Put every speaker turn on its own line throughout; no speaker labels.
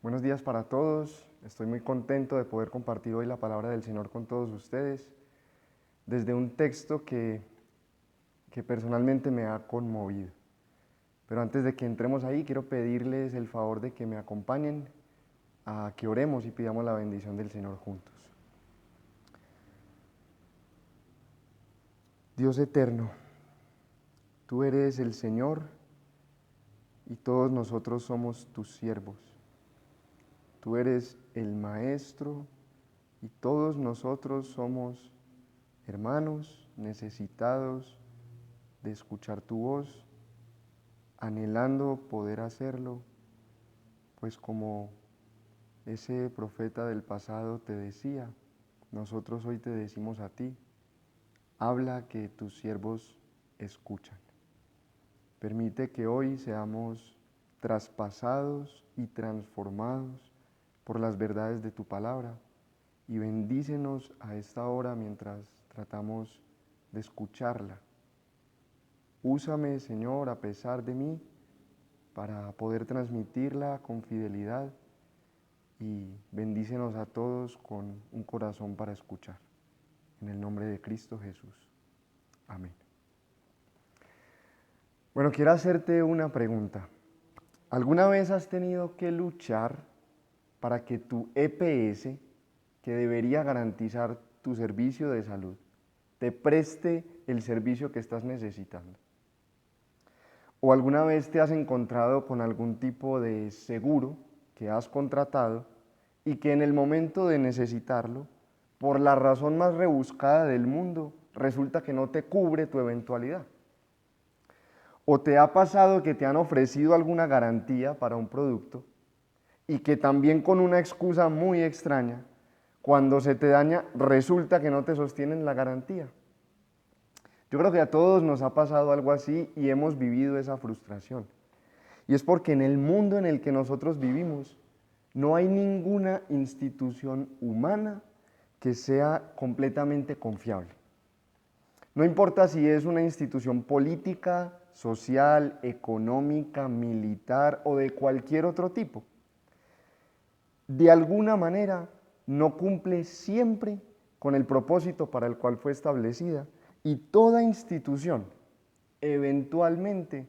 Buenos días para todos. Estoy muy contento de poder compartir hoy la palabra del Señor con todos ustedes desde un texto que personalmente me ha conmovido. Pero antes de que entremos ahí, quiero pedirles el favor de que me acompañen a que oremos y pidamos la bendición del Señor juntos. Dios eterno, tú eres el Señor y todos nosotros somos tus siervos. Tú eres el Maestro y todos nosotros somos hermanos necesitados de escuchar tu voz, anhelando poder hacerlo, pues como ese profeta del pasado te decía, nosotros hoy te decimos a ti, habla que tus siervos escuchan. Permite que hoy seamos traspasados y transformados por las verdades de tu palabra y bendícenos a esta hora mientras tratamos de escucharla. Úsame, Señor, a pesar de mí, para poder transmitirla con fidelidad y bendícenos a todos con un corazón para escuchar. En el nombre de Cristo Jesús. Amén. Bueno, quiero hacerte una pregunta. ¿Alguna vez has tenido que luchar para que tu EPS, que debería garantizar tu servicio de salud, te preste el servicio que estás necesitando? ¿O alguna vez te has encontrado con algún tipo de seguro que has contratado y que en el momento de necesitarlo, por la razón más rebuscada del mundo, resulta que no te cubre tu eventualidad? ¿O te ha pasado que te han ofrecido alguna garantía para un producto y que también con una excusa muy extraña, cuando se te daña, resulta que no te sostienen la garantía? Yo creo que a todos nos ha pasado algo así y hemos vivido esa frustración. Y es porque en el mundo en el que nosotros vivimos no hay ninguna institución humana que sea completamente confiable. No importa si es una institución política, social, económica, militar o de cualquier otro tipo. De alguna manera no cumple siempre con el propósito para el cual fue establecida y toda institución eventualmente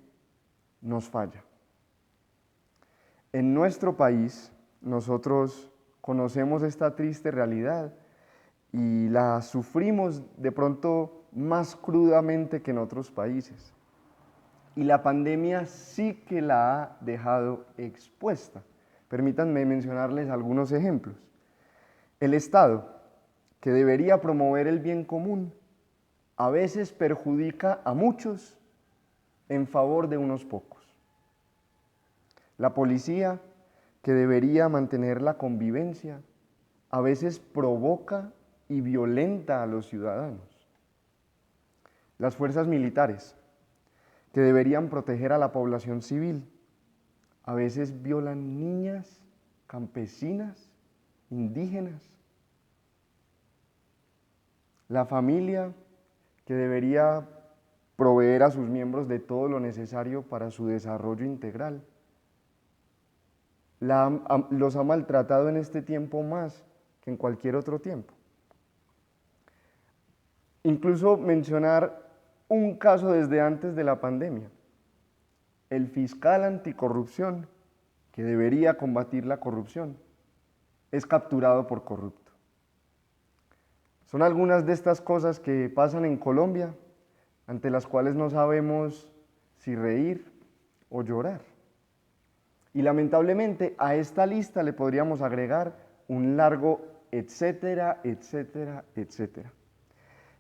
nos falla. En nuestro país nosotros conocemos esta triste realidad y la sufrimos de pronto más crudamente que en otros países. Y la pandemia sí que la ha dejado expuesta. Permítanme mencionarles algunos ejemplos. El Estado, que debería promover el bien común, a veces perjudica a muchos en favor de unos pocos. La policía, que debería mantener la convivencia, a veces provoca y violenta a los ciudadanos. Las fuerzas militares, que deberían proteger a la población civil, a veces violan niñas, campesinas, indígenas. La familia, que debería proveer a sus miembros de todo lo necesario para su desarrollo integral, los ha maltratado en este tiempo más que en cualquier otro tiempo. Incluso mencionar un caso desde antes de la pandemia. El fiscal anticorrupción, que debería combatir la corrupción, es capturado por corrupto. Son algunas de estas cosas que pasan en Colombia, ante las cuales no sabemos si reír o llorar. Y lamentablemente a esta lista le podríamos agregar un largo etcétera, etcétera, etcétera.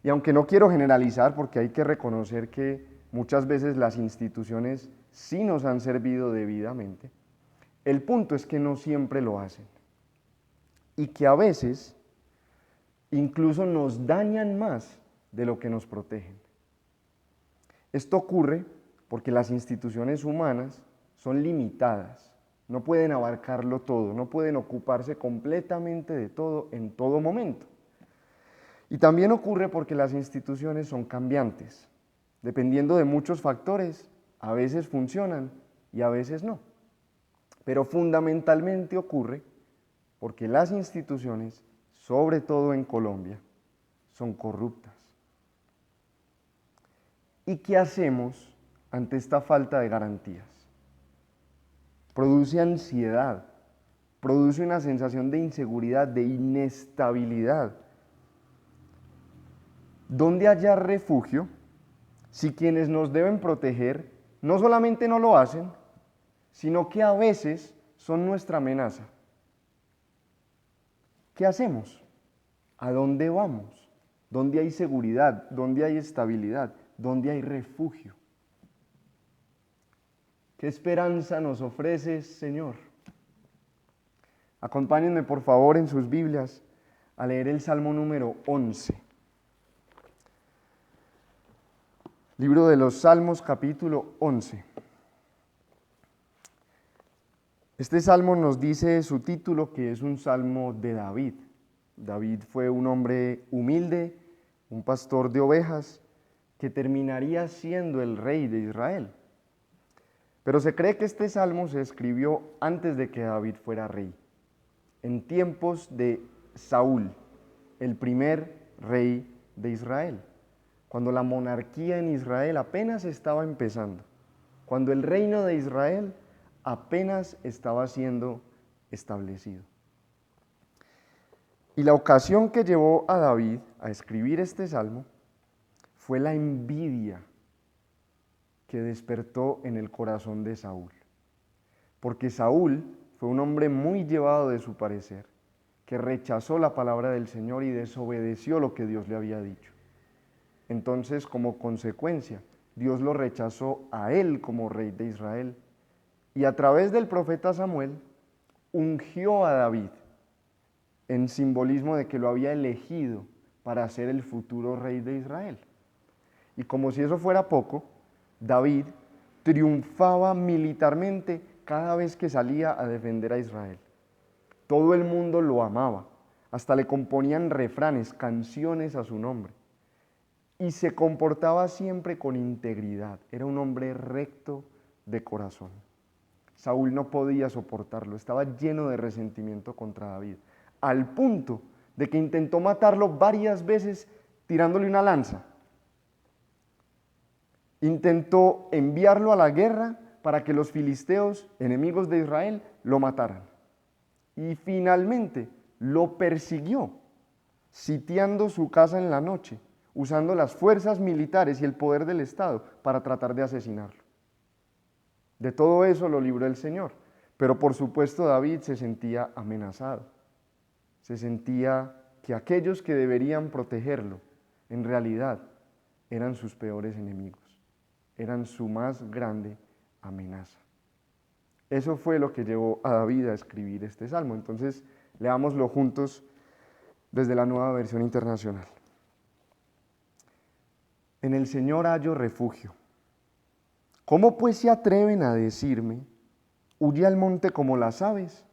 Y aunque no quiero generalizar, porque hay que reconocer que muchas veces las instituciones sí nos han servido debidamente, el punto es que no siempre lo hacen. Y que a veces incluso nos dañan más de lo que nos protegen. Esto ocurre porque las instituciones humanas son limitadas, no pueden abarcarlo todo, no pueden ocuparse completamente de todo en todo momento. Y también ocurre porque las instituciones son cambiantes, dependiendo de muchos factores, a veces funcionan y a veces no. pero fundamentalmente ocurre porque las instituciones, sobre todo en Colombia, son corruptas. ¿Y qué hacemos ante esta falta de garantías? Produce ansiedad, produce una sensación de inseguridad, de inestabilidad. ¿Dónde hallar refugio si quienes nos deben proteger no solamente no lo hacen, sino que a veces son nuestra amenaza? ¿Qué hacemos? ¿A dónde vamos? ¿Dónde hay seguridad? ¿Dónde hay estabilidad? ¿Dónde hay refugio? ¿Qué esperanza nos ofreces, Señor? Acompáñenme por favor en sus Biblias a leer el Salmo número 11. Libro de los Salmos, capítulo 11. Este salmo nos dice su título que es un salmo de David. David fue un hombre humilde, un pastor de ovejas, que terminaría siendo el rey de Israel. Pero se cree que este salmo se escribió antes de que David fuera rey, en tiempos de Saúl, el primer rey de Israel, cuando la monarquía en Israel apenas estaba empezando, cuando el reino de Israel apenas estaba siendo establecido. Y la ocasión que llevó a David a escribir este salmo fue la envidia que despertó en el corazón de Saúl. Porque Saúl fue un hombre muy llevado de su parecer, que rechazó la palabra del Señor y desobedeció lo que Dios le había dicho. Entonces, como consecuencia, Dios lo rechazó a él como rey de Israel. Y a través del profeta Samuel, ungió a David en simbolismo de que lo había elegido para ser el futuro rey de Israel. Y como si eso fuera poco, David triunfaba militarmente cada vez que salía a defender a Israel. Todo el mundo lo amaba, hasta le componían refranes, canciones a su nombre. Y se comportaba siempre con integridad, era un hombre recto de corazón. Saúl no podía soportarlo, estaba lleno de resentimiento contra David, al punto de que intentó matarlo varias veces tirándole una lanza. Intentó enviarlo a la guerra para que los filisteos, enemigos de Israel, lo mataran. Y finalmente lo persiguió, sitiando su casa en la noche, usando las fuerzas militares y el poder del Estado para tratar de asesinarlo. De todo eso lo libró el Señor, pero por supuesto David se sentía amenazado, se sentía que aquellos que deberían protegerlo, en realidad, eran sus peores enemigos, eran su más grande amenaza. Eso fue lo que llevó a David a escribir este salmo. Entonces, leámoslo juntos desde la Nueva Versión Internacional. En el Señor hallo refugio. ¿Cómo pues se atreven a decirme, huye al monte como las aves?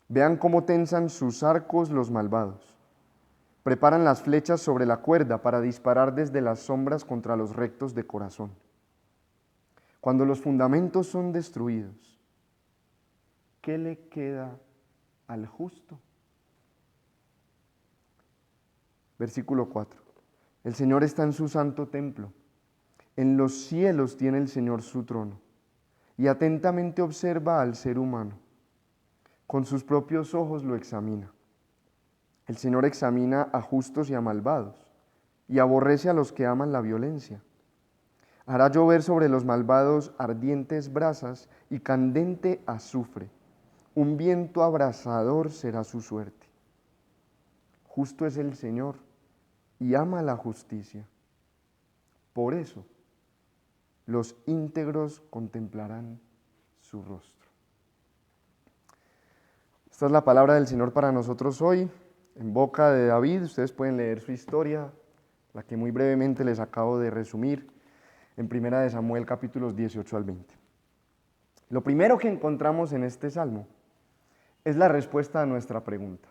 Vean cómo tensan sus arcos los malvados. Preparan las flechas sobre la cuerda para disparar desde las sombras contra los rectos de corazón. Cuando los fundamentos son destruidos, ¿qué le queda al justo? Versículo 4. El Señor está en su santo templo. En los cielos tiene el Señor su trono y atentamente observa al ser humano. Con sus propios ojos lo examina. El Señor examina a justos y a malvados y aborrece a los que aman la violencia. Hará llover sobre los malvados ardientes brasas y candente azufre. Un viento abrasador será su suerte. Justo es el Señor y ama la justicia. Por eso, los íntegros contemplarán su rostro. Esta es la palabra del Señor para nosotros hoy, en boca de David. Ustedes pueden leer su historia, la que muy brevemente les acabo de resumir, en 1 Samuel capítulos 18 al 20. Lo primero que encontramos en este salmo es la respuesta a nuestra pregunta.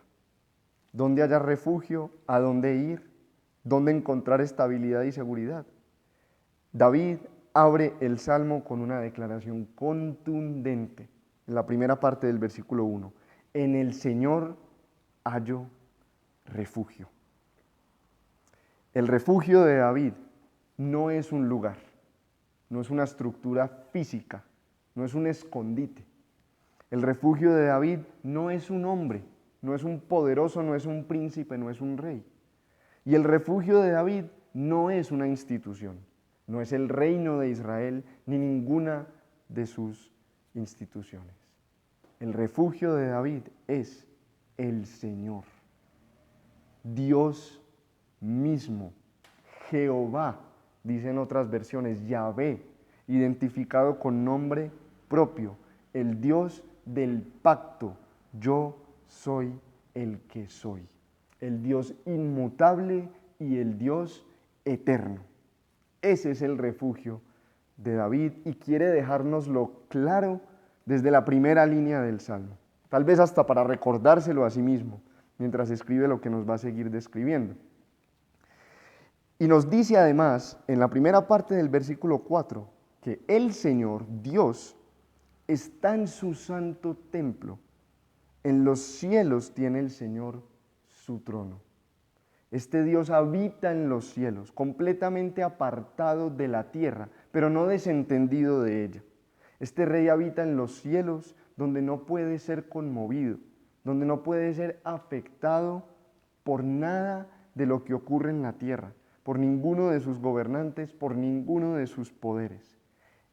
¿Dónde hallar refugio? ¿A dónde ir? ¿Dónde encontrar estabilidad y seguridad? David abre el salmo con una declaración contundente en la primera parte del versículo 1. En el Señor hallo refugio. El refugio de David no es un lugar, no es una estructura física, no es un escondite. El refugio de David no es un hombre, no es un poderoso, no es un príncipe, no es un rey. Y el refugio de David no es una institución, no es el reino de Israel ni ninguna de sus instituciones. El refugio de David es el Señor, Dios mismo, Jehová, dicen otras versiones, Yahvé, identificado con nombre propio, el Dios del pacto, yo soy el que soy, el Dios inmutable y el Dios eterno. Ese es el refugio de David y quiere dejárnoslo claro desde la primera línea del Salmo, tal vez hasta para recordárselo a sí mismo, mientras escribe lo que nos va a seguir describiendo. Y nos dice además, en la primera parte del versículo 4, que el Señor, Dios, está en su santo templo. En los cielos tiene el Señor su trono. Este Dios habita en los cielos, completamente apartado de la tierra, pero no desentendido de ella. Este Rey habita en los cielos donde no puede ser conmovido, donde no puede ser afectado por nada de lo que ocurre en la tierra, por ninguno de sus gobernantes, por ninguno de sus poderes.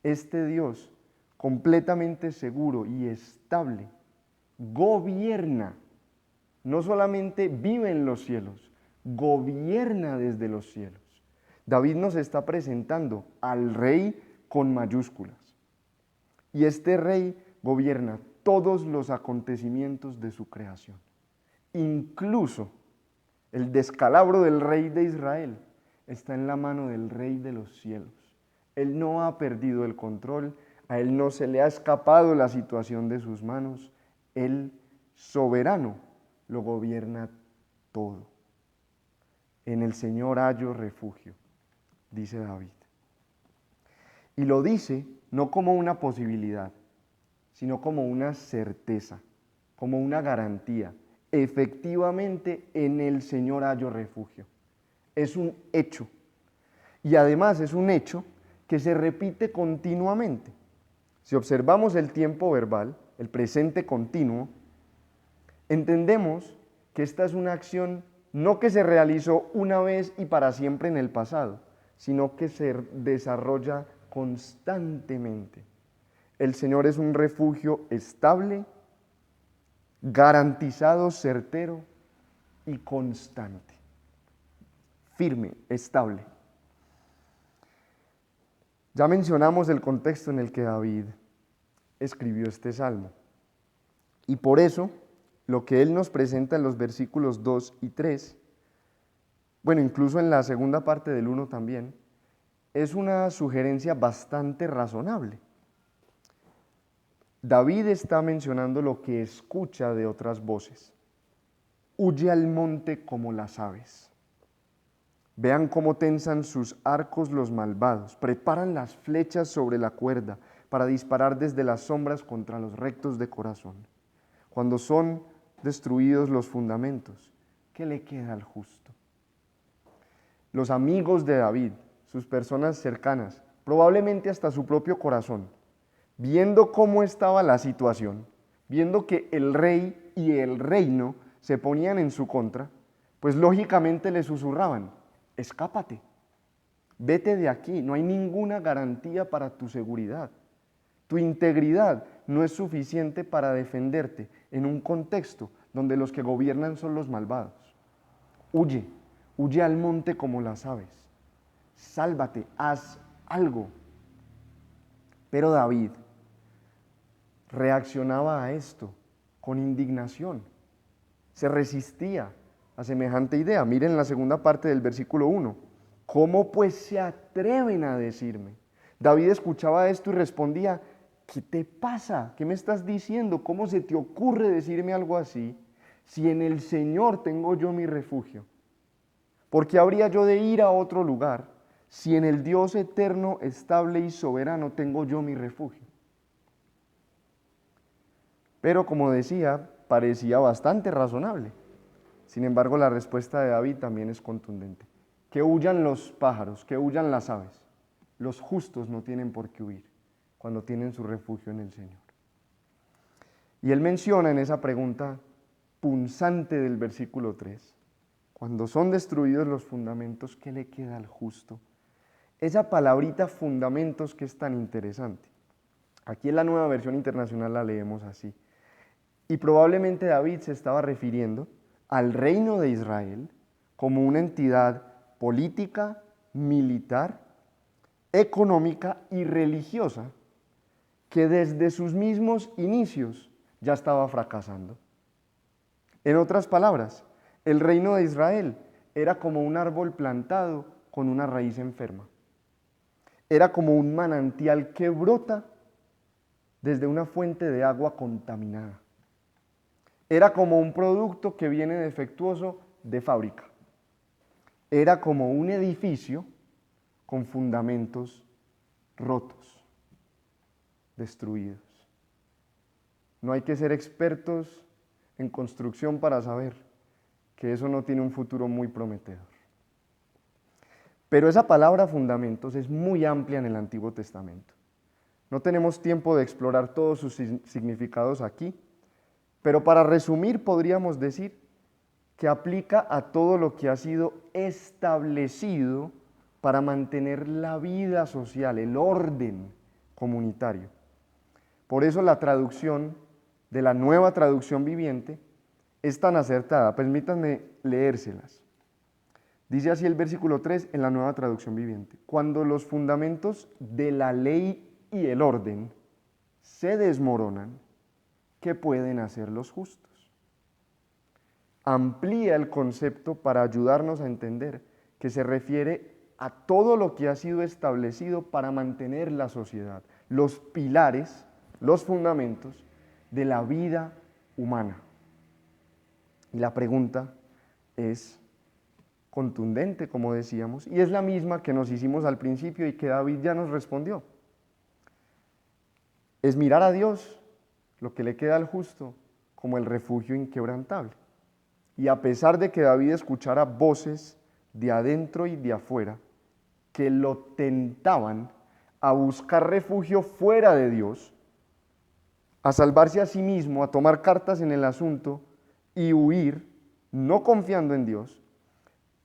Este Dios, completamente seguro y estable, gobierna, no solamente vive en los cielos, gobierna desde los cielos. David nos está presentando al Rey con mayúsculas. Y este Rey gobierna todos los acontecimientos de su creación, incluso el descalabro del Rey de Israel está en la mano del Rey de los cielos. Él no ha perdido el control, a Él no se le ha escapado la situación de sus manos. Él, soberano, lo gobierna todo. En el Señor hallo refugio, dice David. Y lo dice no como una posibilidad, sino como una certeza, como una garantía. Efectivamente, en el Señor hallo refugio. Es un hecho. Y además es un hecho que se repite continuamente. Si observamos el tiempo verbal, el presente continuo, entendemos que esta es una acción no que se realizó una vez y para siempre en el pasado, sino que se desarrolla constantemente. El Señor es un refugio estable, garantizado, certero y constante. Firme, estable. Ya mencionamos el contexto en el que David escribió este salmo. Y por eso, lo que él nos presenta en los versículos 2 y 3, bueno, incluso en la segunda parte del 1 también, es una sugerencia bastante razonable. David está mencionando lo que escucha de otras voces. Huye al monte como las aves. Vean cómo tensan sus arcos los malvados, preparan las flechas sobre la cuerda para disparar desde las sombras contra los rectos de corazón. Cuando son destruidos los fundamentos, ¿qué le queda al justo? Los amigos de David, sus personas cercanas, probablemente hasta su propio corazón, viendo cómo estaba la situación, viendo que el rey y el reino se ponían en su contra, pues lógicamente le susurraban: escápate, vete de aquí, no hay ninguna garantía para tu seguridad. Tu integridad no es suficiente para defenderte en un contexto donde los que gobiernan son los malvados. Huye, huye al monte como las aves. Sálvate, haz algo. Pero David reaccionaba a esto con indignación. Se resistía a semejante idea. Miren la segunda parte del versículo 1. ¿Cómo pues se atreven a decirme? David escuchaba esto y respondía: ¿qué te pasa? ¿Qué me estás diciendo? ¿Cómo se te ocurre decirme algo así? Si en el Señor tengo yo mi refugio. ¿Por qué habría yo de ir a otro lugar si en el Dios eterno, estable y soberano tengo yo mi refugio? Pero como decía, parecía bastante razonable. Sin embargo, la respuesta de David también es contundente. Que huyan los pájaros, que huyan las aves. Los justos no tienen por qué huir cuando tienen su refugio en el Señor. Y él menciona en esa pregunta punzante del versículo 3, cuando son destruidos los fundamentos, ¿qué le queda al justo? Esa palabrita fundamentos que es tan interesante. Aquí en la Nueva Versión Internacional la leemos así. Y probablemente David se estaba refiriendo al reino de Israel como una entidad política, militar, económica y religiosa que desde sus mismos inicios ya estaba fracasando. En otras palabras, el reino de Israel era como un árbol plantado con una raíz enferma. Era como un manantial que brota desde una fuente de agua contaminada. Era como un producto que viene defectuoso de fábrica. Era como un edificio con fundamentos rotos, destruidos. No hay que ser expertos en construcción para saber que eso no tiene un futuro muy prometedor. Pero esa palabra fundamentos es muy amplia en el Antiguo Testamento. No tenemos tiempo de explorar todos sus significados aquí, pero para resumir podríamos decir que aplica a todo lo que ha sido establecido para mantener la vida social, el orden comunitario. Por eso la traducción de la Nueva Traducción Viviente es tan acertada. Permítanme leérselas. Dice así el versículo 3 en la Nueva Traducción Viviente: cuando los fundamentos de la ley y el orden se desmoronan, ¿qué pueden hacer los justos? Amplía el concepto para ayudarnos a entender que se refiere a todo lo que ha sido establecido para mantener la sociedad, los pilares, los fundamentos de la vida humana. Y la pregunta es contundente, como decíamos, y es la misma que nos hicimos al principio y que David ya nos respondió. Es mirar a Dios, lo que le queda al justo, como el refugio inquebrantable. Y a pesar de que David escuchara voces de adentro y de afuera que lo tentaban a buscar refugio fuera de Dios, a salvarse a sí mismo, a tomar cartas en el asunto y huir, no confiando en Dios,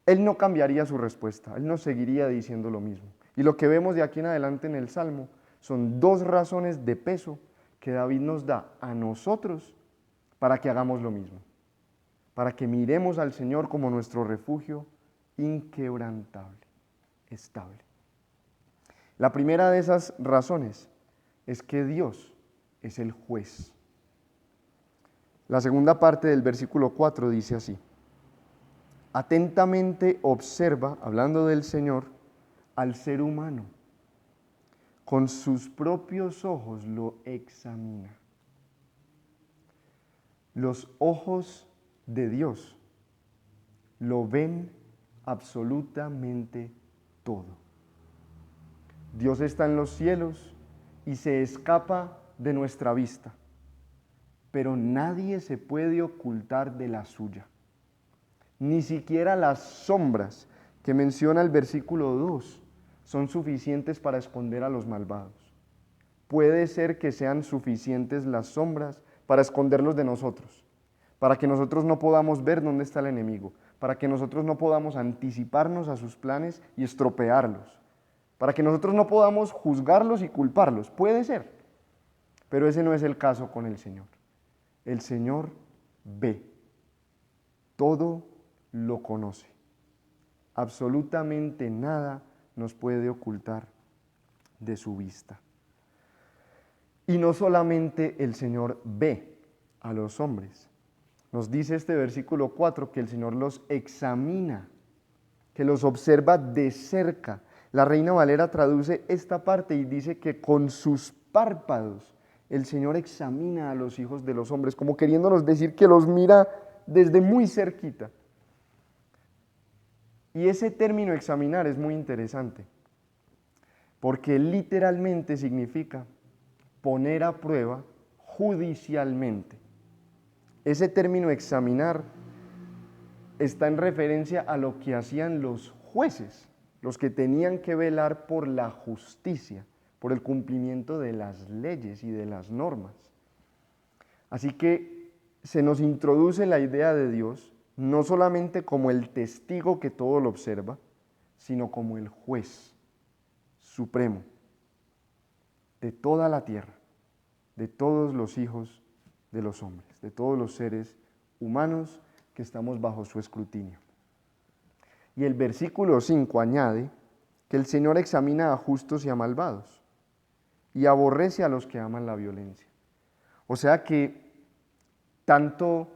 él no cambiaría su respuesta, él no seguiría diciendo lo mismo. Y lo que vemos de aquí en adelante en el Salmo son dos razones de peso que David nos da a nosotros para que hagamos lo mismo, para que miremos al Señor como nuestro refugio inquebrantable, estable. La primera de esas razones es que Dios es el juez. La segunda parte del versículo 4 dice así: atentamente observa, hablando del Señor, al ser humano. Con sus propios ojos lo examina. Los ojos de Dios lo ven absolutamente todo. Dios está en los cielos y se escapa de nuestra vista, pero nadie se puede ocultar de la suya. Ni siquiera las sombras que menciona el versículo 2 son suficientes para esconder a los malvados. Puede ser que sean suficientes las sombras para esconderlos de nosotros, para que nosotros no podamos ver dónde está el enemigo, para que nosotros no podamos anticiparnos a sus planes y estropearlos, para que nosotros no podamos juzgarlos y culparlos. Puede ser, pero ese no es el caso con el Señor. El Señor ve, todo lo conoce. Absolutamente nada nos puede ocultar de su vista. Y no solamente el Señor ve a los hombres. Nos dice este versículo 4 que el Señor los examina, que los observa de cerca. La Reina Valera traduce esta parte y dice que con sus párpados el Señor examina a los hijos de los hombres, como queriéndonos decir que los mira desde muy cerquita. Y ese término examinar es muy interesante, porque literalmente significa poner a prueba judicialmente. Ese término examinar está en referencia a lo que hacían los jueces, los que tenían que velar por la justicia, por el cumplimiento de las leyes y de las normas. Así que se nos introduce la idea de Dios no solamente como el testigo que todo lo observa, sino como el juez supremo de toda la tierra, de todos los hijos de los hombres, de todos los seres humanos que estamos bajo su escrutinio. Y el versículo 5 añade que el Señor examina a justos y a malvados y aborrece a los que aman la violencia. O sea que tanto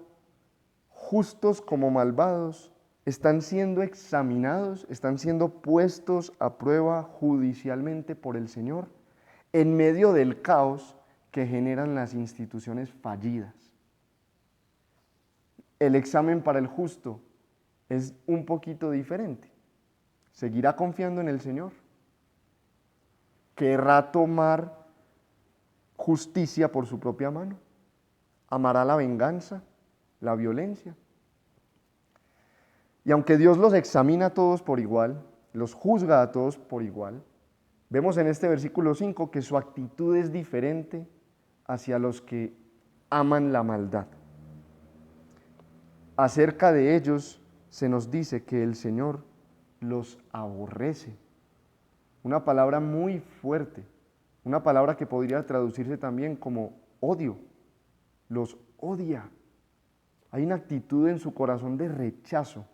justos como malvados están siendo examinados, están siendo puestos a prueba judicialmente por el Señor en medio del caos que generan las instituciones fallidas. El examen para el justo es un poquito diferente. Seguirá confiando en el Señor. Querrá tomar justicia por su propia mano. Amará la venganza, la violencia. Y aunque Dios los examina a todos por igual, los juzga a todos por igual, vemos en este versículo 5 que su actitud es diferente hacia los que aman la maldad. Acerca de ellos se nos dice que el Señor los aborrece. Una palabra muy fuerte, una palabra que podría traducirse también como odio. Los odia. Hay una actitud en su corazón de rechazo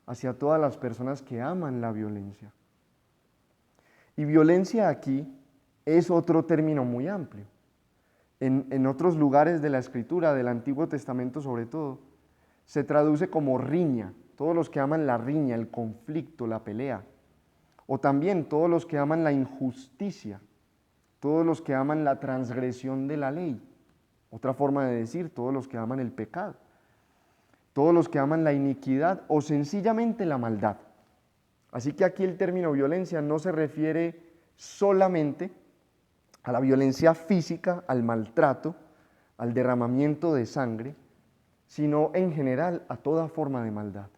hacia todas las personas que aman la violencia. Y violencia aquí es otro término muy amplio. En otros lugares de la Escritura, del Antiguo Testamento sobre todo, se traduce como riña, todos los que aman la riña, el conflicto, la pelea. O también todos los que aman la injusticia, todos los que aman la transgresión de la ley. Otra forma de decir, todos los que aman el pecado, todos los que aman la iniquidad o sencillamente la maldad. Así que aquí el término violencia no se refiere solamente a la violencia física, al maltrato, al derramamiento de sangre, sino en general a toda forma de maldad.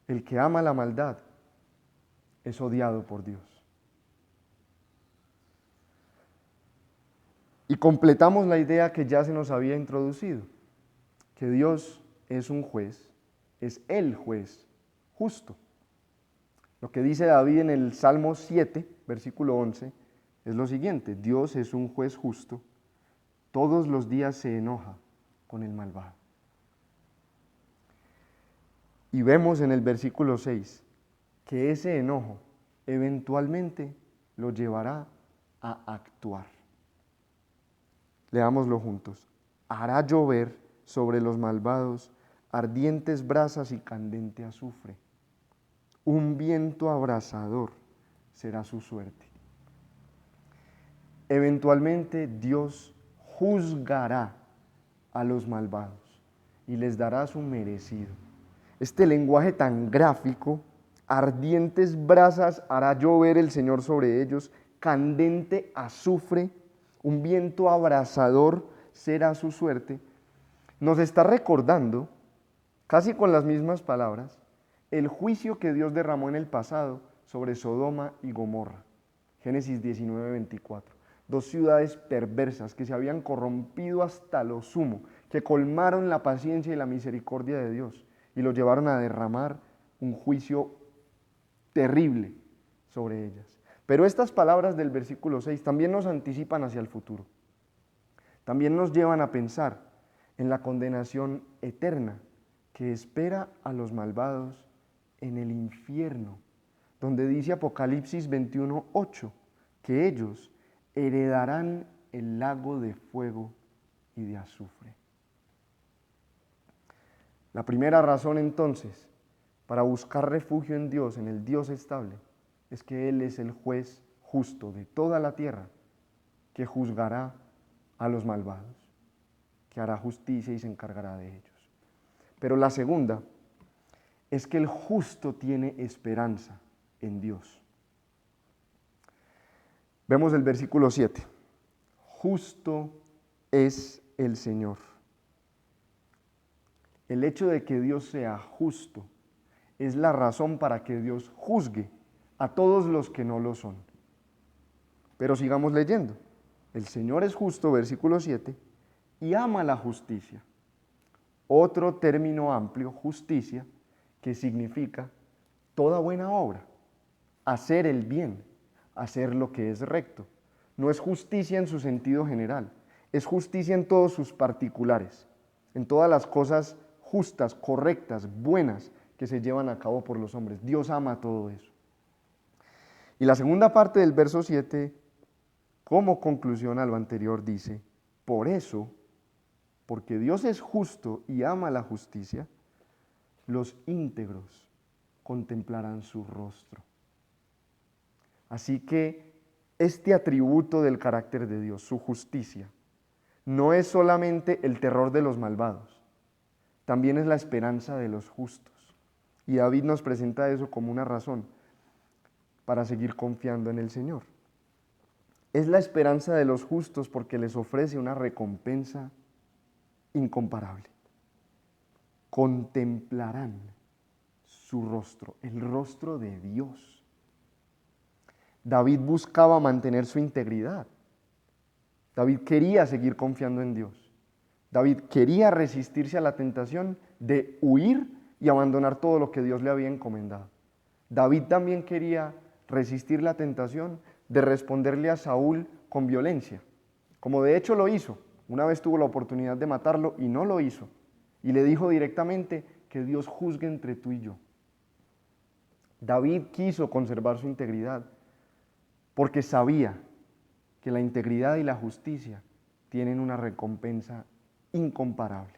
El que ama la maldad es odiado por Dios. Y completamos la idea que ya se nos había introducido, que Dios es un juez, es el juez justo. Lo que dice David en el Salmo 7, versículo 11, es lo siguiente: Dios es un juez justo, todos los días se enoja con el malvado. Y vemos en el versículo 6 que ese enojo eventualmente lo llevará a actuar. Leámoslo juntos. Hará llover sobre los malvados ardientes brasas y candente azufre. Un viento abrasador será su suerte. Eventualmente Dios juzgará a los malvados y les dará su merecido. Este lenguaje tan gráfico, ardientes brasas hará llover el Señor sobre ellos, candente azufre, un viento abrasador será su suerte, nos está recordando, casi con las mismas palabras, el juicio que Dios derramó en el pasado sobre Sodoma y Gomorra. Génesis 19, 24. Dos ciudades perversas que se habían corrompido hasta lo sumo, que colmaron la paciencia y la misericordia de Dios y lo llevaron a derramar un juicio terrible sobre ellas. Pero estas palabras del versículo 6 también nos anticipan hacia el futuro. También nos llevan a pensar en la condenación eterna que espera a los malvados en el infierno, donde dice Apocalipsis 21:8 que ellos heredarán el lago de fuego y de azufre. La primera razón entonces para buscar refugio en Dios, en el Dios estable, es que Él es el juez justo de toda la tierra que juzgará a los malvados, que hará justicia y se encargará de ellos. Pero la segunda es que el justo tiene esperanza en Dios. Vemos el versículo 7. justo es el Señor. El hecho de que Dios sea justo es la razón para que Dios juzgue a todos los que no lo son. Pero sigamos leyendo. El Señor es justo, versículo 7, y ama la justicia. Otro término amplio, justicia, que significa toda buena obra, hacer el bien, hacer lo que es recto. No es justicia en su sentido general, es justicia en todos sus particulares, en todas las cosas justas, correctas, buenas que se llevan a cabo por los hombres. Dios ama todo eso. Y la segunda parte del verso 7, como conclusión a lo anterior, dice, por eso, porque Dios es justo y ama la justicia, los íntegros contemplarán su rostro. Así que este atributo del carácter de Dios, su justicia, no es solamente el terror de los malvados, también es la esperanza de los justos. Y David nos presenta eso como una razón para seguir confiando en el Señor. Es la esperanza de los justos porque les ofrece una recompensa incomparable. Contemplarán su rostro, el rostro de Dios. David buscaba mantener su integridad. David quería seguir confiando en Dios. David quería resistirse a la tentación de huir y abandonar todo lo que Dios le había encomendado. David también quería resistir la tentación de responderle a Saúl con violencia, como de hecho lo hizo. Una vez tuvo la oportunidad de matarlo y no lo hizo. Y le dijo directamente que Dios juzgue entre tú y yo. David quiso conservar su integridad porque sabía que la integridad y la justicia tienen una recompensa incomparable.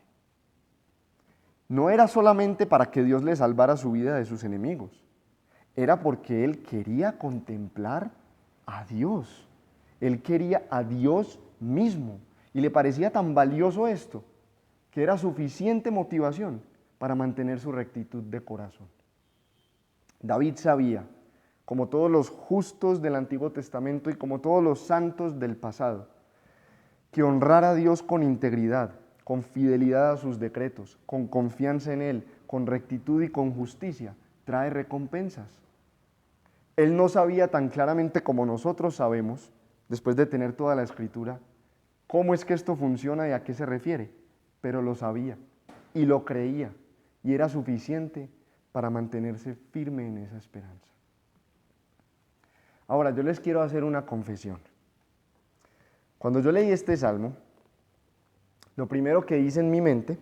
No era solamente para que Dios le salvara su vida de sus enemigos, era porque él quería contemplar a Dios. Él quería a Dios mismo y le parecía tan valioso esto que era suficiente motivación para mantener su rectitud de corazón. David sabía, como todos los justos del Antiguo Testamento y como todos los santos del pasado, que honrar a Dios con integridad, con fidelidad a sus decretos, con confianza en Él, con rectitud y con justicia, trae recompensas. Él no sabía tan claramente como nosotros sabemos, después de tener toda la Escritura, cómo es que esto funciona y a qué se refiere, pero lo sabía y lo creía y era suficiente para mantenerse firme en esa esperanza. Ahora, yo les quiero hacer una confesión. Cuando yo leí este salmo, lo primero que hice en mi mente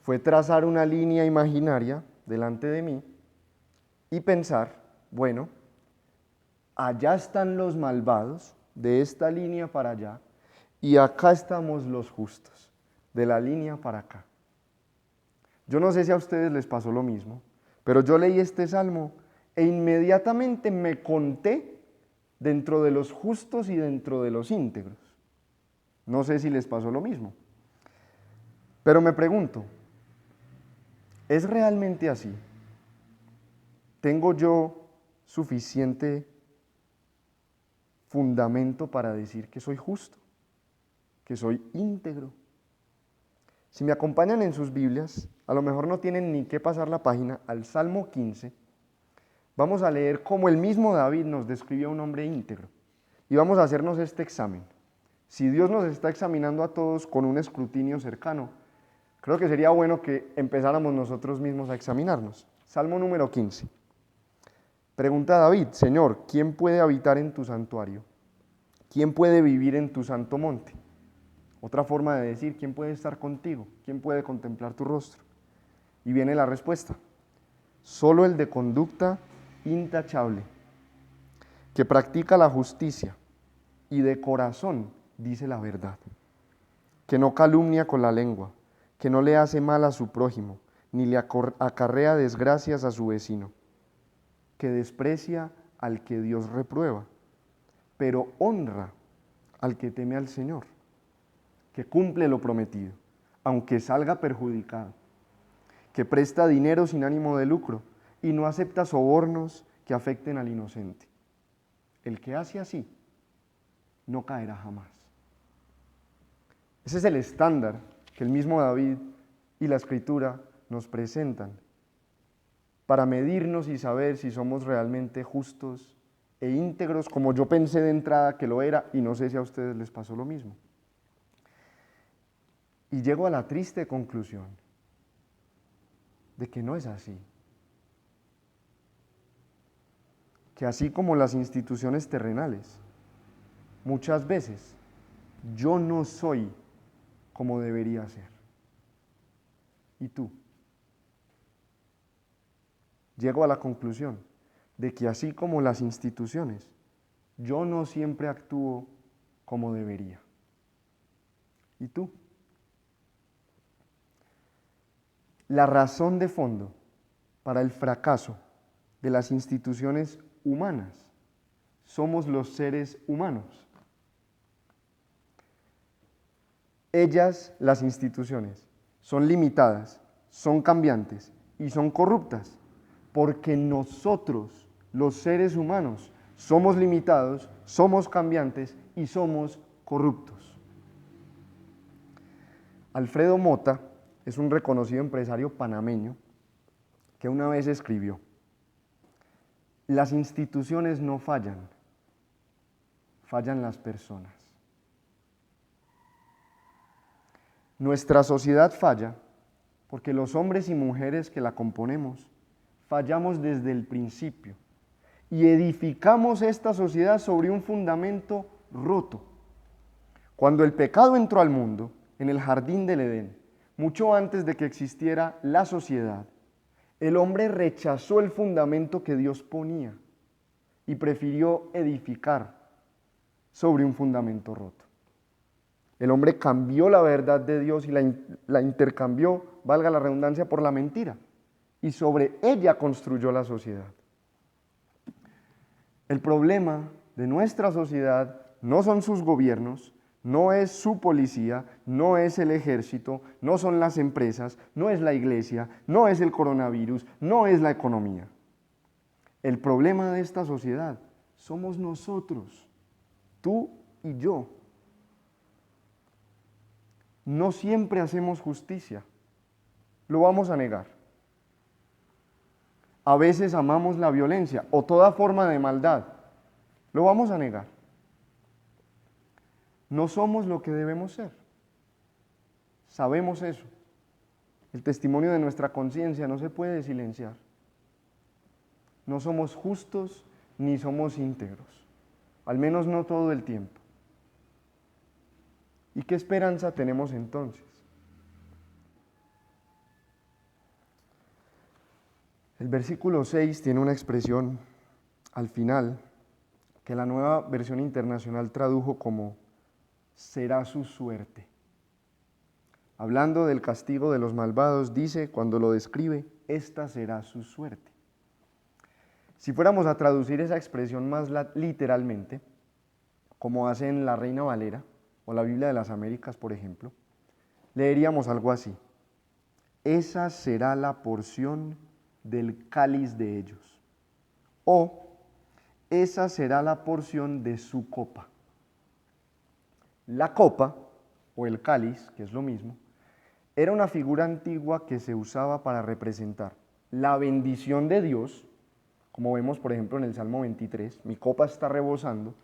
fue trazar una línea imaginaria delante de mí y pensar, bueno, allá están los malvados, de esta línea para allá, y acá estamos los justos, de la línea para acá. Yo no sé si a ustedes les pasó lo mismo, pero yo leí este salmo e inmediatamente me conté dentro de los justos y dentro de los íntegros. No sé si les pasó lo mismo, pero me pregunto, ¿es realmente así? ¿Tengo yo suficiente fundamento para decir que soy justo, que soy íntegro? Si me acompañan en sus Biblias, a lo mejor no tienen ni que pasar la página al Salmo 15, vamos a leer cómo el mismo David nos describió a un hombre íntegro y vamos a hacernos este examen. Si Dios nos está examinando a todos con un escrutinio cercano, creo que sería bueno que empezáramos nosotros mismos a examinarnos. Salmo número 15. Pregunta David, Señor, ¿quién puede habitar en tu santuario? ¿Quién puede vivir en tu santo monte? Otra forma de decir, ¿quién puede estar contigo? ¿Quién puede contemplar tu rostro? Y viene la respuesta, solo el de conducta intachable, que practica la justicia y de corazón dice la verdad, que no calumnia con la lengua, que no le hace mal a su prójimo, ni le acarrea desgracias a su vecino, que desprecia al que Dios reprueba, pero honra al que teme al Señor, que cumple lo prometido, aunque salga perjudicado, que presta dinero sin ánimo de lucro y no acepta sobornos que afecten al inocente. El que hace así no caerá jamás. Ese es el estándar que el mismo David y la Escritura nos presentan para medirnos y saber si somos realmente justos e íntegros, como yo pensé de entrada que lo era, y no sé si a ustedes les pasó lo mismo. Y llego a la triste conclusión de que no es así. Que así como las instituciones terrenales, muchas veces yo no soy como debería ser. ¿Y tú? Llego a la conclusión de que así como las instituciones, yo no siempre actúo como debería. ¿Y tú? La razón de fondo para el fracaso de las instituciones humanas somos los seres humanos. Ellas, las instituciones, son limitadas, son cambiantes y son corruptas, porque nosotros, los seres humanos, somos limitados, somos cambiantes y somos corruptos. Alfredo Mota es un reconocido empresario panameño que una vez escribió: las instituciones no fallan, fallan las personas. Nuestra sociedad falla porque los hombres y mujeres que la componemos fallamos desde el principio y edificamos esta sociedad sobre un fundamento roto. Cuando el pecado entró al mundo, en el jardín del Edén, mucho antes de que existiera la sociedad, el hombre rechazó el fundamento que Dios ponía y prefirió edificar sobre un fundamento roto. El hombre cambió la verdad de Dios y la intercambió, valga la redundancia, por la mentira, y sobre ella construyó la sociedad. El problema de nuestra sociedad no son sus gobiernos, no es su policía, no es el ejército, no son las empresas, no es la iglesia, no es el coronavirus, no es la economía. El problema de esta sociedad somos nosotros, tú y yo. No siempre hacemos justicia, lo vamos a negar. A veces amamos la violencia o toda forma de maldad, lo vamos a negar. No somos lo que debemos ser, sabemos eso. El testimonio de nuestra conciencia no se puede silenciar. No somos justos ni somos íntegros, al menos no todo el tiempo. ¿Y qué esperanza tenemos entonces? El versículo 6 tiene una expresión al final que la Nueva Versión Internacional tradujo como será su suerte. Hablando del castigo de los malvados, dice, cuando lo describe, esta será su suerte. Si fuéramos a traducir esa expresión más literalmente, como hace en la Reina Valera o la Biblia de las Américas, por ejemplo, leeríamos algo así: esa será la porción del cáliz de ellos, o esa será la porción de su copa. La copa, o el cáliz, que es lo mismo, era una figura antigua que se usaba para representar la bendición de Dios, como vemos por ejemplo en el Salmo 23, mi copa está rebosando,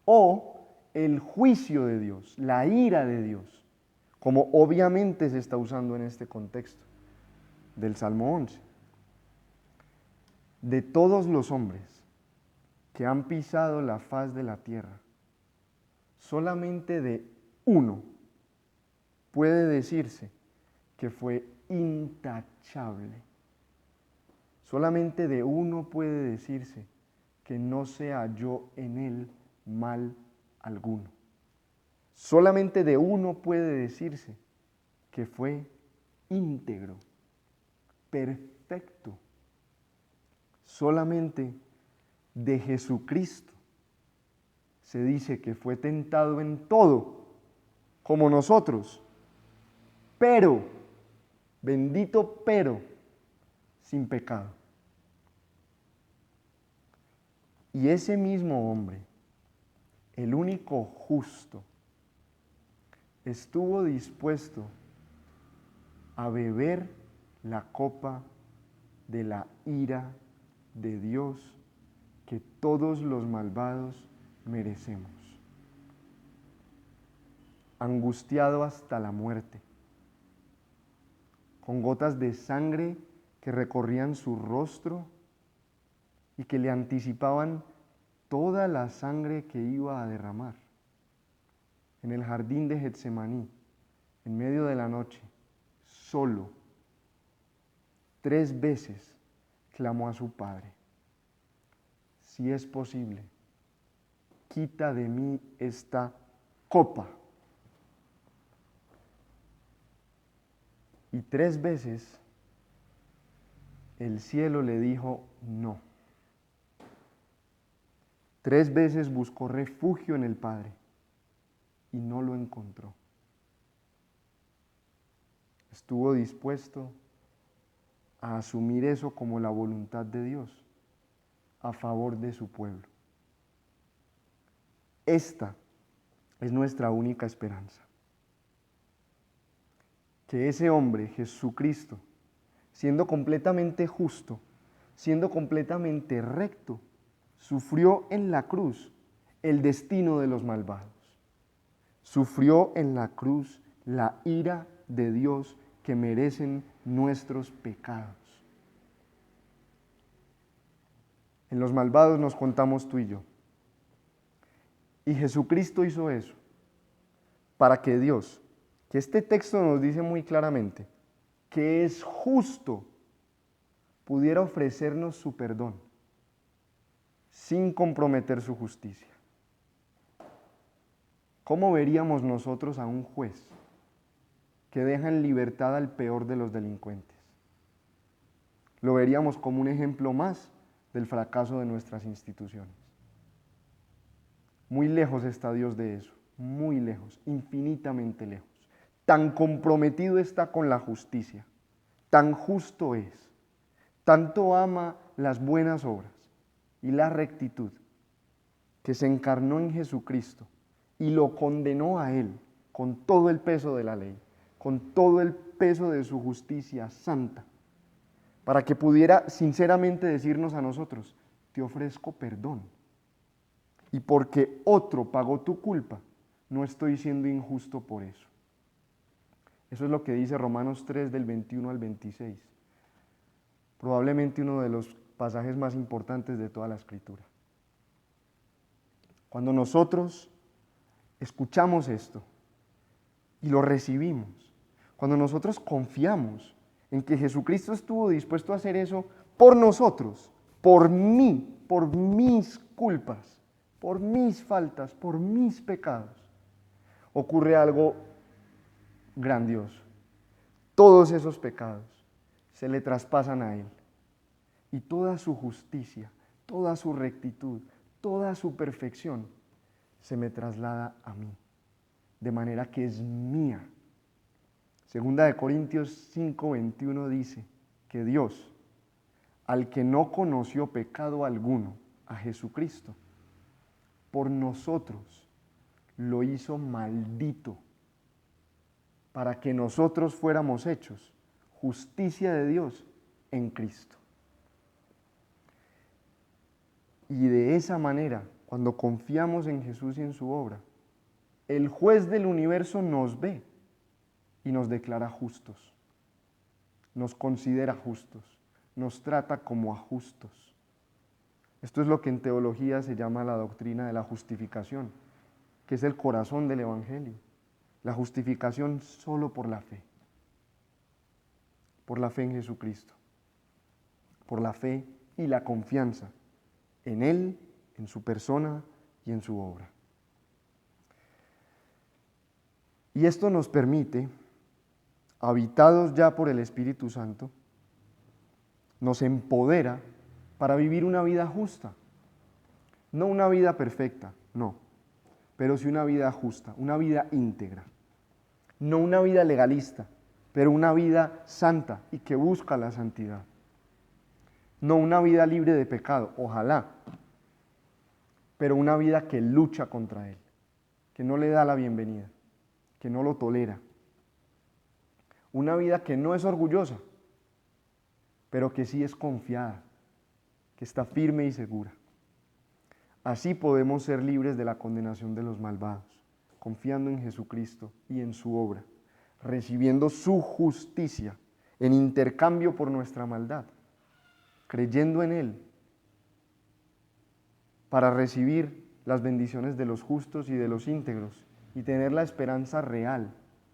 o el juicio de Dios, la ira de Dios, como obviamente se está usando en este contexto del Salmo 11. De todos los hombres que han pisado la faz de la tierra, solamente de uno puede decirse que fue intachable. Solamente de uno puede decirse que no se halló en él mal alguno. Solamente de uno puede decirse que fue íntegro, perfecto. Solamente de Jesucristo se dice que fue tentado en todo, como nosotros, pero, bendito pero, sin pecado. Y ese mismo hombre, el único justo, estuvo dispuesto a beber la copa de la ira de Dios que todos los malvados merecemos. Angustiado hasta la muerte, con gotas de sangre que recorrían su rostro y que le anticipaban toda la sangre que iba a derramar. En el jardín de Getsemaní, en medio de la noche, solo, 3 veces clamó a su Padre: si es posible, quita de mí esta copa. Y 3 veces el cielo le dijo no. 3 veces buscó refugio en el Padre y no lo encontró. Estuvo dispuesto a asumir eso como la voluntad de Dios a favor de su pueblo. Esta es nuestra única esperanza. Que ese hombre, Jesucristo, siendo completamente justo, siendo completamente recto, sufrió en la cruz el destino de los malvados. Sufrió en la cruz la ira de Dios que merecen nuestros pecados. En los malvados nos contamos tú y yo. Y Jesucristo hizo eso para que Dios, que este texto nos dice muy claramente, que es justo, pudiera ofrecernos su perdón sin comprometer su justicia. ¿Cómo veríamos nosotros a un juez que deja en libertad al peor de los delincuentes? Lo veríamos como un ejemplo más del fracaso de nuestras instituciones. Muy lejos está Dios de eso, muy lejos, infinitamente lejos. Tan comprometido está con la justicia, tan justo es, tanto ama las buenas obras y la rectitud, que se encarnó en Jesucristo y lo condenó a Él con todo el peso de la ley, con todo el peso de su justicia santa, para que pudiera sinceramente decirnos a nosotros: te ofrezco perdón. Y porque otro pagó tu culpa, no estoy siendo injusto por eso. Eso es lo que dice Romanos 3 del 21 al 26. Probablemente uno de los pasajes más importantes de toda la Escritura. Cuando nosotros escuchamos esto y lo recibimos, cuando nosotros confiamos en que Jesucristo estuvo dispuesto a hacer eso por nosotros, por mí, por mis culpas, por mis faltas, por mis pecados, ocurre algo grandioso. Todos esos pecados se le traspasan a Él y toda su justicia, toda su rectitud, toda su perfección se me traslada a mí, de manera que es mía. Segunda de Corintios 5:21 dice que Dios, al que no conoció pecado alguno, a Jesucristo, por nosotros lo hizo maldito, para que nosotros fuéramos hechos justicia de Dios en Cristo. Y de esa manera, cuando confiamos en Jesús y en su obra, el juez del universo nos ve y nos declara justos, nos considera justos, nos trata como a justos. Esto es lo que en teología se llama la doctrina de la justificación, que es el corazón del Evangelio. La justificación solo por la fe en Jesucristo, por la fe y la confianza en Él, en su persona y en su obra. Y esto nos permite, habitados ya por el Espíritu Santo, nos empodera para vivir una vida justa. No una vida perfecta, no, pero sí una vida justa, una vida íntegra. No una vida legalista, pero una vida santa y que busca la santidad. No una vida libre de pecado, ojalá, pero una vida que lucha contra él, que no le da la bienvenida, que no lo tolera. Una vida que no es orgullosa, pero que sí es confiada, que está firme y segura. Así podemos ser libres de la condenación de los malvados, confiando en Jesucristo y en su obra, recibiendo su justicia en intercambio por nuestra maldad, creyendo en Él para recibir las bendiciones de los justos y de los íntegros y tener la esperanza real,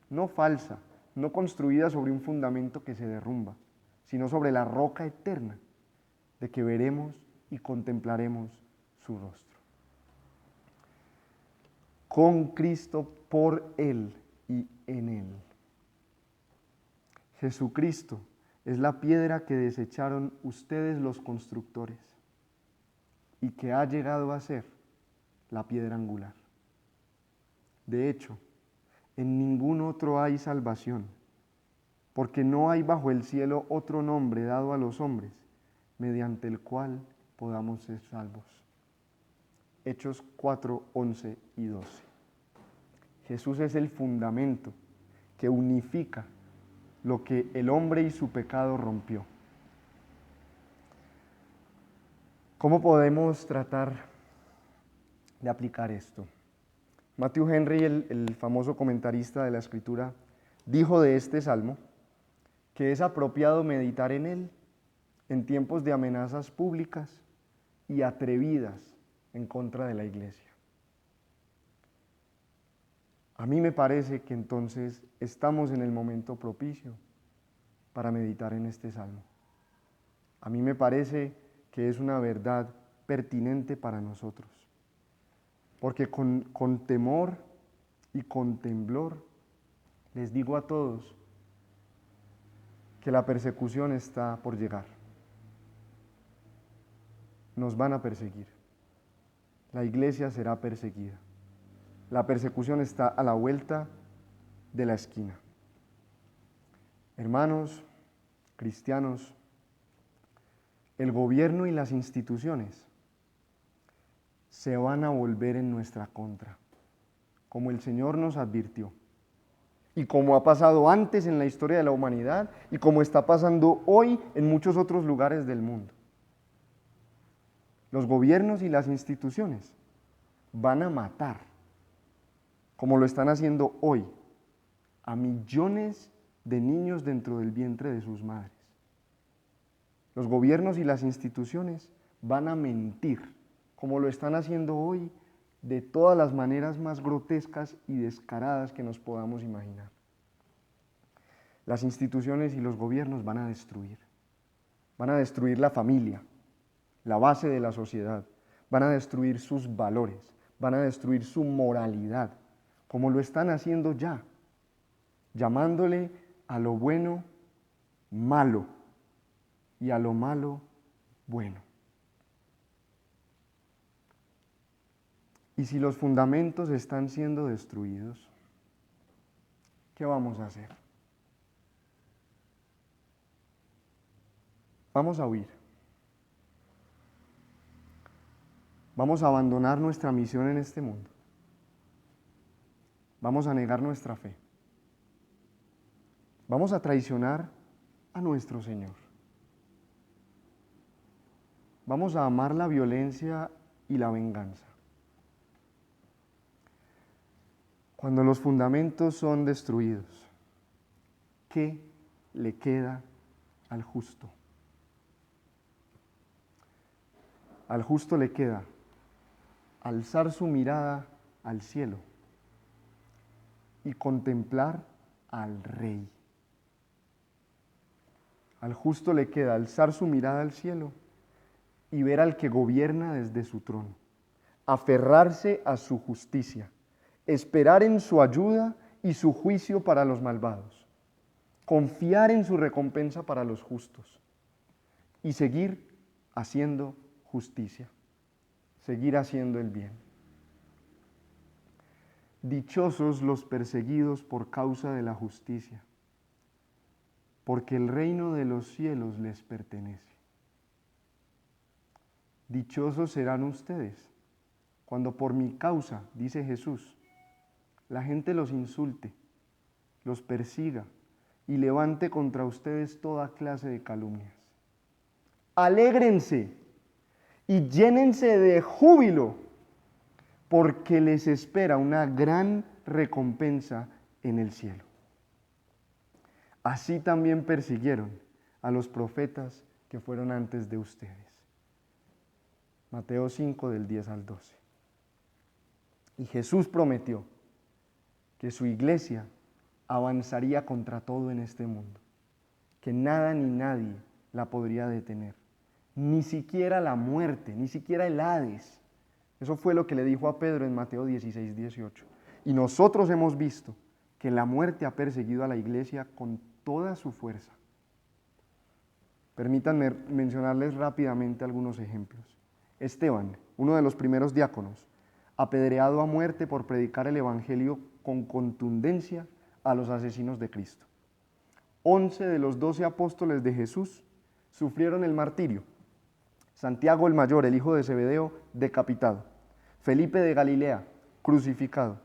no falsa, no construida sobre un fundamento que se derrumba, sino sobre la roca eterna de que veremos y contemplaremos su rostro. Con Cristo, por Él y en Él. Jesucristo es la piedra que desecharon ustedes los constructores y que ha llegado a ser la piedra angular. De hecho, en ningún otro hay salvación, porque no hay bajo el cielo otro nombre dado a los hombres, mediante el cual podamos ser salvos. Hechos 4, 11 y 12. Jesús es el fundamento que unifica lo que el hombre y su pecado rompió. ¿Cómo podemos tratar de aplicar esto? Matthew Henry, el famoso comentarista de la Escritura, dijo de este salmo que es apropiado meditar en él en tiempos de amenazas públicas y atrevidas en contra de la iglesia. A mí me parece que entonces estamos en el momento propicio para meditar en este salmo. A mí me parece que es una verdad pertinente para nosotros, porque con temor y con temblor les digo a todos que la persecución está por llegar. Nos van a perseguir. La iglesia será perseguida. La persecución está a la vuelta de la esquina. Hermanos, cristianos, el gobierno y las instituciones se van a volver en nuestra contra, como el Señor nos advirtió, y como ha pasado antes en la historia de la humanidad, y como está pasando hoy en muchos otros lugares del mundo. Los gobiernos y las instituciones van a matar, como lo están haciendo hoy, a millones de niños dentro del vientre de sus madres. Los gobiernos y las instituciones van a mentir, como lo están haciendo hoy, de todas las maneras más grotescas y descaradas que nos podamos imaginar. Las instituciones y los gobiernos van a destruir la familia, la base de la sociedad, van a destruir sus valores, van a destruir su moralidad, como lo están haciendo ya, llamándole a lo bueno malo y a lo malo bueno. Y si los fundamentos están siendo destruidos, ¿qué vamos a hacer? Vamos a huir. Vamos a abandonar nuestra misión en este mundo. Vamos a negar nuestra fe. Vamos a traicionar a nuestro Señor. Vamos a amar la violencia y la venganza. Cuando los fundamentos son destruidos, ¿qué le queda al justo? Al justo le queda alzar su mirada al cielo y contemplar al Rey. Al justo le queda alzar su mirada al cielo y ver al que gobierna desde su trono, aferrarse a su justicia, esperar en su ayuda y su juicio para los malvados, confiar en su recompensa para los justos y seguir haciendo justicia, seguir haciendo el bien. Dichosos los perseguidos por causa de la justicia, porque el reino de los cielos les pertenece. Dichosos serán ustedes cuando por mi causa, dice Jesús, la gente los insulte, los persiga y levante contra ustedes toda clase de calumnias. Alégrense y llénense de júbilo, porque les espera una gran recompensa en el cielo. Así también persiguieron a los profetas que fueron antes de ustedes. Mateo 5, del 10 al 12. Y Jesús prometió que su iglesia avanzaría contra todo en este mundo, que nada ni nadie la podría detener, ni siquiera la muerte, ni siquiera el Hades. Eso fue lo que le dijo a Pedro en Mateo 16, 18. Y nosotros hemos visto que la muerte ha perseguido a la iglesia con toda su fuerza. Permítanme mencionarles rápidamente algunos ejemplos. Esteban, uno de los primeros diáconos, apedreado a muerte por predicar el evangelio con contundencia a los asesinos de Cristo. 11 de los 12 apóstoles de Jesús sufrieron el martirio. Santiago el mayor, el hijo de Zebedeo, decapitado. Felipe de Galilea, crucificado.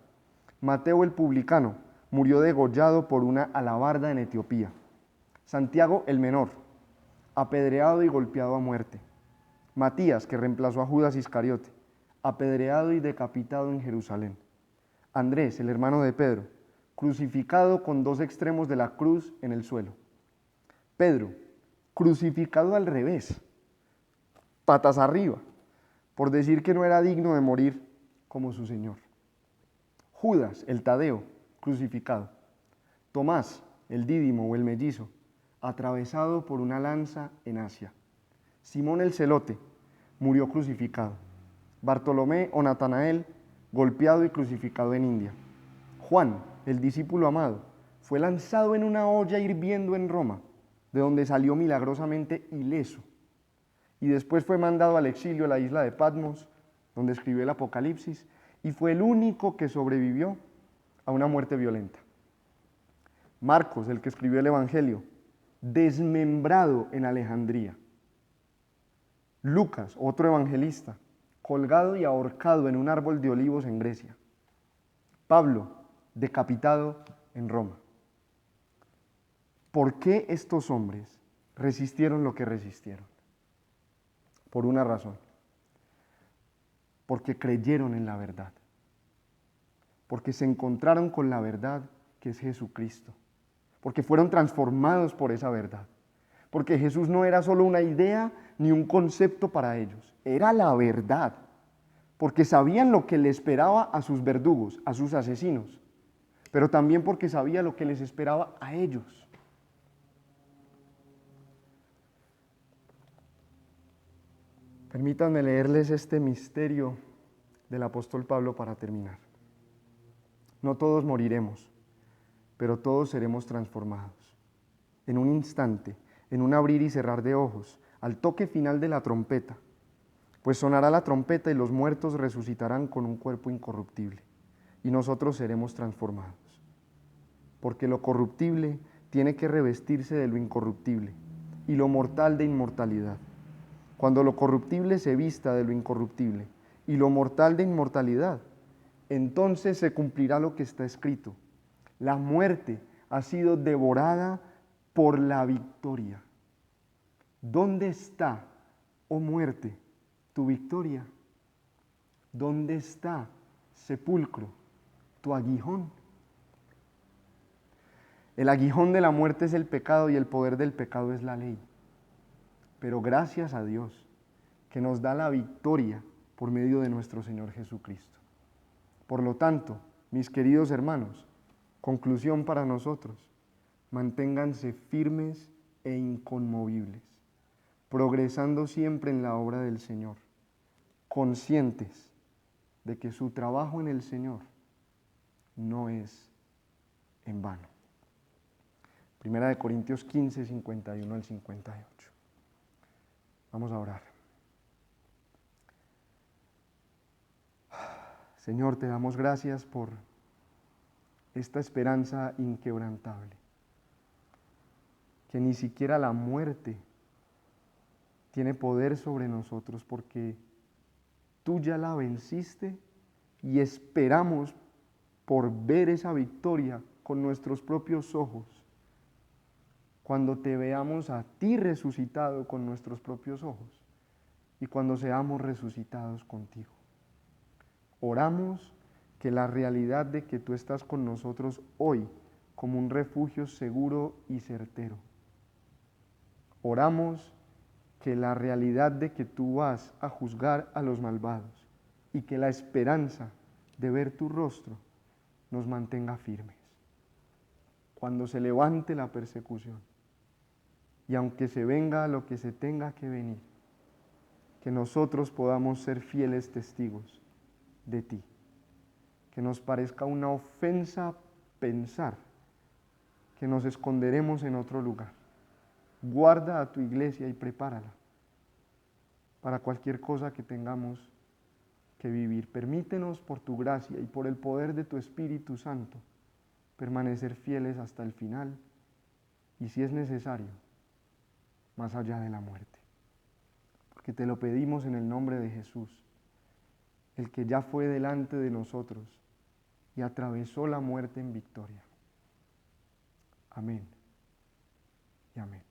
Mateo el publicano, murió degollado por una alabarda en Etiopía. Santiago el menor, apedreado y golpeado a muerte. Matías, que reemplazó a Judas Iscariote, apedreado y decapitado en Jerusalén. Andrés, el hermano de Pedro, crucificado con dos extremos de la cruz en el suelo. Pedro, crucificado al revés, patas arriba, por decir que no era digno de morir como su Señor. Judas, el Tadeo, crucificado. Tomás, el Dídimo o el mellizo, atravesado por una lanza en Asia. Simón el Celote, murió crucificado. Bartolomé o Natanael, golpeado y crucificado en India. Juan, el discípulo amado, fue lanzado en una olla hirviendo en Roma, de donde salió milagrosamente ileso. Y después fue mandado al exilio a la isla de Patmos, donde escribió el Apocalipsis, y fue el único que sobrevivió a una muerte violenta. Marcos, el que escribió el Evangelio, desmembrado en Alejandría. Lucas, otro evangelista, colgado y ahorcado en un árbol de olivos en Grecia. Pablo, decapitado en Roma. ¿Por qué estos hombres resistieron lo que resistieron? Por una razón. Porque creyeron en la verdad. Porque se encontraron con la verdad que es Jesucristo. Porque fueron transformados por esa verdad. Porque Jesús no era solo una idea ni un concepto para ellos, era la verdad. Porque sabían lo que le esperaba a sus verdugos, a sus asesinos, pero también porque sabía lo que les esperaba a ellos. Permítanme leerles este misterio del apóstol Pablo para terminar. No todos moriremos, pero todos seremos transformados. En un instante, en un abrir y cerrar de ojos, al toque final de la trompeta, pues sonará la trompeta y los muertos resucitarán con un cuerpo incorruptible, y nosotros seremos transformados. Porque lo corruptible tiene que revestirse de lo incorruptible, y lo mortal de inmortalidad. Cuando lo corruptible se vista de lo incorruptible, y lo mortal de inmortalidad, entonces se cumplirá lo que está escrito: la muerte ha sido devorada por la victoria. ¿Dónde está, oh muerte, tu victoria? ¿Dónde está, sepulcro, tu aguijón? El aguijón de la muerte es el pecado y el poder del pecado es la ley. Pero gracias a Dios que nos da la victoria por medio de nuestro Señor Jesucristo. Por lo tanto, mis queridos hermanos, conclusión para nosotros: manténganse firmes e inconmovibles, progresando siempre en la obra del Señor, conscientes de que su trabajo en el Señor no es en vano. Primera de Corintios 15, 51 al 58. Vamos a orar. Señor, te damos gracias por esta esperanza inquebrantable, que ni siquiera la muerte tiene poder sobre nosotros, porque tú ya la venciste y esperamos por ver esa victoria con nuestros propios ojos, cuando te veamos a ti resucitado con nuestros propios ojos y cuando seamos resucitados contigo. Oramos que la realidad de que tú estás con nosotros hoy como un refugio seguro y certero. Oramos que la realidad de que tú vas a juzgar a los malvados y que la esperanza de ver tu rostro nos mantenga firmes. Cuando se levante la persecución y aunque se venga lo que se tenga que venir, que nosotros podamos ser fieles testigos de ti. Que nos parezca una ofensa pensar que nos esconderemos en otro lugar. Guarda a tu iglesia y prepárala para cualquier cosa que tengamos que vivir. Permítenos por tu gracia y por el poder de tu Espíritu Santo permanecer fieles hasta el final y, si es necesario, más allá de la muerte. Porque te lo pedimos en el nombre de Jesús, el que ya fue delante de nosotros y atravesó la muerte en victoria. Amén y amén.